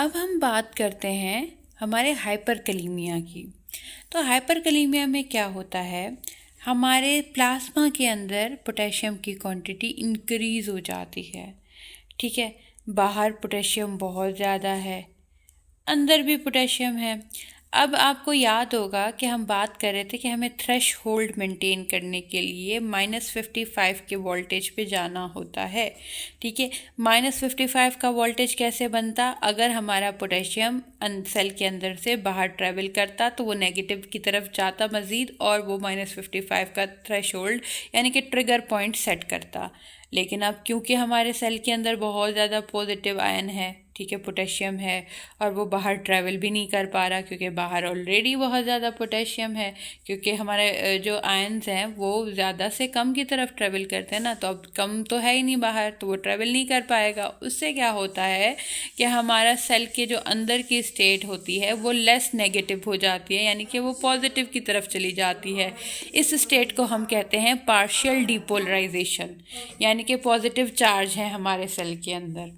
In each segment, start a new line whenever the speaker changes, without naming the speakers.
अब हम बात करते हैं हमारे हाइपरकलीमिया की। तो हाइपरकलीमिया में क्या होता है, हमारे प्लाज्मा के अंदर पोटेशियम की क्वांटिटी इंक्रीज़ हो जाती है। ठीक है, बाहर पोटेशियम बहुत ज़्यादा है, अंदर भी पोटेशियम है। अब आपको याद होगा कि हम बात कर रहे थे कि हमें थ्रेश होल्ड मेंटेन करने के लिए -55 के वोल्टेज पे जाना होता है। ठीक है, -55 का वोल्टेज कैसे बनता, अगर हमारा पोटेशियम सेल के अंदर से बाहर ट्रेवल करता तो वो नेगेटिव की तरफ जाता मज़ीद, और वो -55 का थ्रेश होल्ड यानी कि ट्रिगर पॉइंट सेट करता। लेकिन अब क्योंकि हमारे सेल के अंदर बहुत ज़्यादा पॉजिटिव आयन है, ठीक है, पोटेशियम है, और वो बाहर ट्रैवल भी नहीं कर पा रहा क्योंकि बाहर ऑलरेडी बहुत ज़्यादा पोटेशियम है, क्योंकि हमारे जो आयन्स हैं वो ज़्यादा से कम की तरफ ट्रैवल करते हैं ना, तो अब कम तो है ही नहीं बाहर, तो वो ट्रैवल नहीं कर पाएगा। उससे क्या होता है कि हमारा सेल के जो अंदर की स्टेट होती है वो लेस नेगेटिव हो जाती है, यानी कि वो पॉजिटिव की तरफ चली जाती है। इस स्टेट को हम कहते हैं पार्शियल डिपोलराइजेशन, यानी कि पॉजिटिव चार्ज है हमारे सेल के अंदर।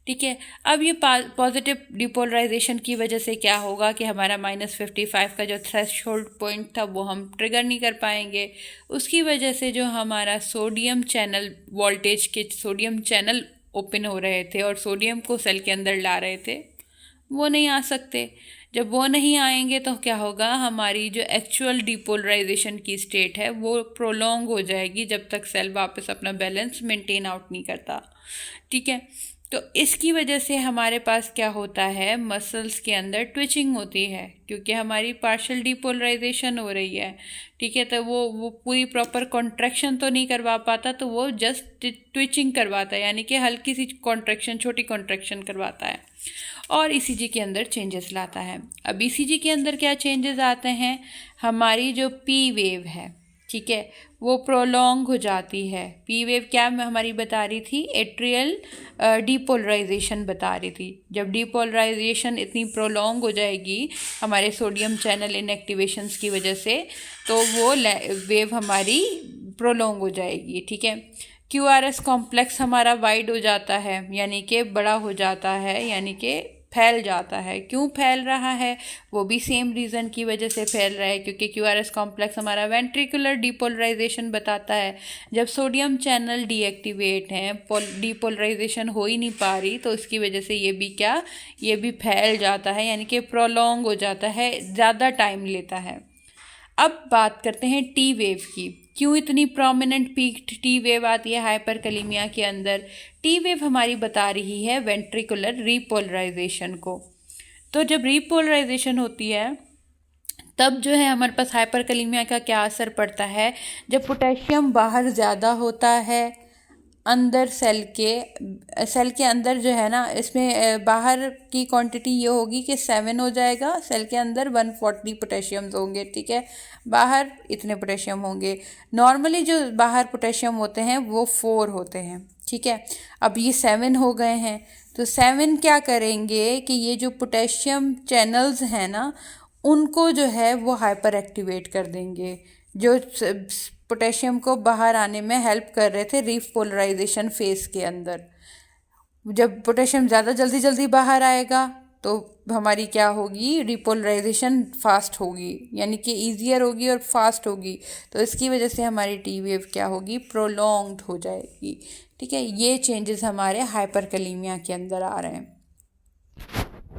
ठीक है, अब ये पॉजिटिव डिपोलराइजेशन की वजह से क्या होगा कि हमारा -55 का जो थ्रेशोल्ड पॉइंट था वो हम ट्रिगर नहीं कर पाएंगे। उसकी वजह से जो हमारा सोडियम चैनल वोल्टेज के सोडियम चैनल ओपन हो रहे थे और सोडियम को सेल के अंदर ला रहे थे, वो नहीं आ सकते। जब वो नहीं आएंगे तो क्या होगा, हमारी जो एक्चुअल डिपोलराइजेशन की स्टेट है वो प्रोलॉन्ग हो जाएगी जब तक सेल वापस अपना बैलेंस मेंटेन आउट नहीं करता। ठीक है, तो इसकी वजह से हमारे पास क्या होता है, मसल्स के अंदर ट्विचिंग होती है क्योंकि हमारी पार्शियल डिपोलराइजेशन हो रही है। ठीक है, तो वो पूरी प्रॉपर कॉन्ट्रैक्शन तो नहीं करवा पाता, तो वो जस्ट ट्विचिंग करवाता है, यानी कि हल्की सी कॉन्ट्रैक्शन, छोटी कॉन्ट्रैक्शन करवाता है और ईसीजी के अंदर चेंजेस लाता है। अब ईसीजी के अंदर क्या चेंजेस आते हैं, हमारी जो पी वेव है, ठीक है, वो प्रोलॉन्ग हो जाती है। पी वेव क्या हमारी बता रही थी, एट्रियल डिपोलराइजेशन बता रही थी। जब डिपोलराइजेशन इतनी प्रोलॉन्ग हो जाएगी हमारे सोडियम चैनल इनएक्टिवेशंस की वजह से, तो वो वेव हमारी प्रोलॉन्ग हो जाएगी। ठीक है, QRS कॉम्प्लेक्स हमारा वाइड हो जाता है, यानी कि बड़ा हो जाता है, यानी कि फैल जाता है। क्यों फैल रहा है, वो भी सेम रीज़न की वजह से फैल रहा है, क्योंकि QRS कॉम्प्लेक्स हमारा वेंट्रिकुलर डिपोलराइजेशन बताता है। जब सोडियम चैनल डीएक्टिवेट हैं, डिपोलराइजेशन हो ही नहीं पा रही, तो इसकी वजह से ये भी फैल जाता है, यानी कि प्रोलॉन्ग हो जाता है, ज़्यादा टाइम लेता है। अब बात करते हैं टी वेव की। क्यों इतनी प्रोमिनेंट पीक टी वेव आती है हाइपरकलीमिया के अंदर? टी वेव हमारी बता रही है वेंट्रिकुलर रीपोलराइजेशन को। तो जब रीपोलराइजेशन होती है तब जो है हमारे पास हाइपरकलीमिया का क्या असर पड़ता है, जब पोटेशियम बाहर ज़्यादा होता है अंदर सेल के अंदर जो है ना, इसमें बाहर की क्वांटिटी ये होगी कि 7 हो जाएगा, सेल के अंदर 140 पोटेशियम्स होंगे। ठीक है, बाहर इतने पोटेशियम होंगे। नॉर्मली जो बाहर पोटेशियम होते हैं वो 4 होते हैं। ठीक है, अब ये 7 हो गए हैं, तो 7 क्या करेंगे कि ये जो पोटेशियम चैनल्स हैं ना, उनको जो है वो हाइपर एक्टिवेट कर देंगे, जो पोटेशियम को बाहर आने में हेल्प कर रहे थे रीपोलराइजेशन फेज के अंदर। जब पोटेशियम ज़्यादा जल्दी बाहर आएगा तो हमारी क्या होगी, रीपोलराइजेशन फास्ट होगी, यानी कि ईजियर होगी और फास्ट होगी। तो इसकी वजह से हमारी टी वेव क्या होगी, प्रोलॉन्ग्ड हो जाएगी। ठीक है, ये चेंजेस हमारे हाइपरकलीमिया के अंदर आ रहे हैं।